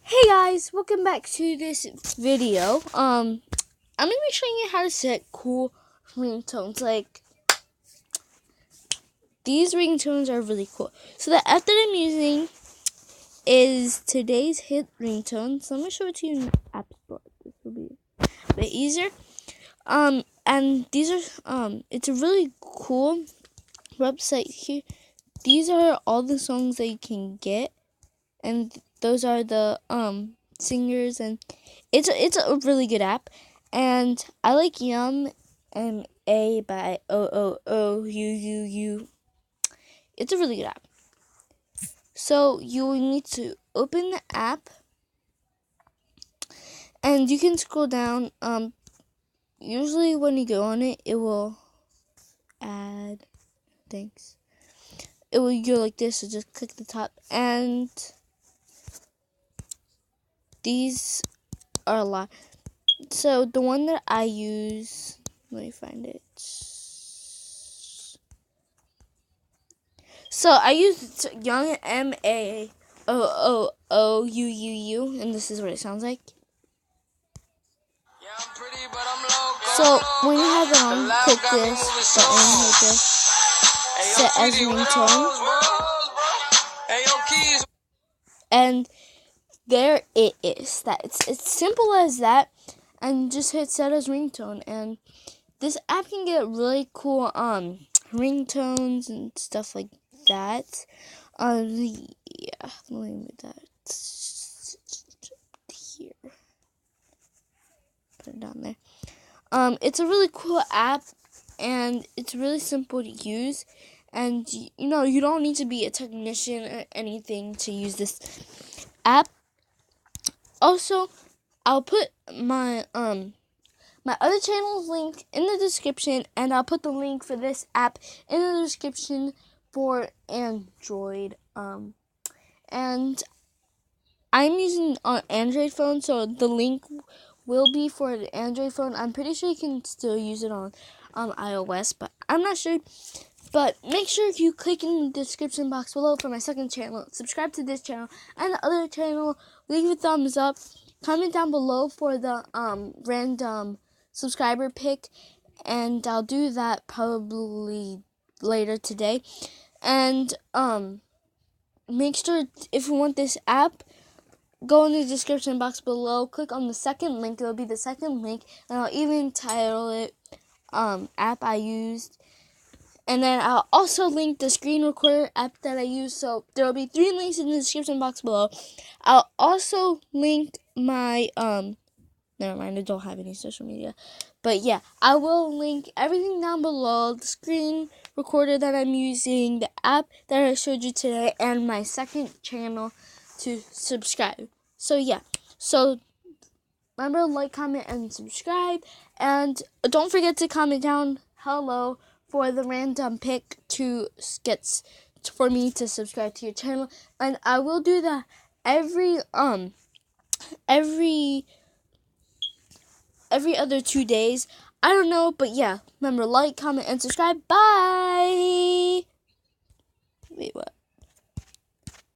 Hey guys, welcome back to this video. I'm gonna be showing you how to set cool ringtones. Like, these ringtones are really cool. So the app that I'm using is today's hit ringtone. So I'm gonna show it to you in App Store. This will be a bit easier. And these are it's a really cool website here. These are all the songs that you can get, and those are the singers, and it's a really good app. And I like M.A by OOOUUU. It's a really good app. So you will need to open the app, and you can scroll down. Usually when you go on it, it will add things. It will go like this, so just click the top, and these are a lot. So the one that I use, let me find it. So I use Young MAOOOUUU, and this is what it sounds like. So when you have it on, click this button right there, set as ringtone, and there it is. It's simple as that, and just hit set as ringtone, and this app can get really cool ringtones and stuff like that. Yeah, let me move that here. Put it down there. It's a really cool app, and it's really simple to use. And you don't need to be a technician or anything to use this app. Also, I'll put my my other channel's link in the description, and I'll put the link for this app in the description for Android. And I'm using an Android phone, so the link will be for the Android phone. I'm pretty sure you can still use it on iOS, but I'm not sure. But make sure you click in the description box below for my second channel, subscribe to this channel and the other channel, leave a thumbs up, comment down below for the random subscriber pick, and I'll do that probably later today. And make sure, if you want this app, go in the description box below, click on the second link. It'll be the second link, and I'll even title it app I used. And then I'll also link the screen recorder app that I use. So there will be 3 links in the description box below. I'll also link my never mind, I don't have any social media. But yeah, I will link everything down below. The screen recorder that I'm using, the app that I showed you today, and my second channel to subscribe. So yeah. So remember, like, comment, and subscribe. And don't forget to comment down hello for the random pick for me to subscribe to your channel. And I will do that every other 2 days. I don't know, but yeah. Remember, like, comment, and subscribe. Bye. Wait, what?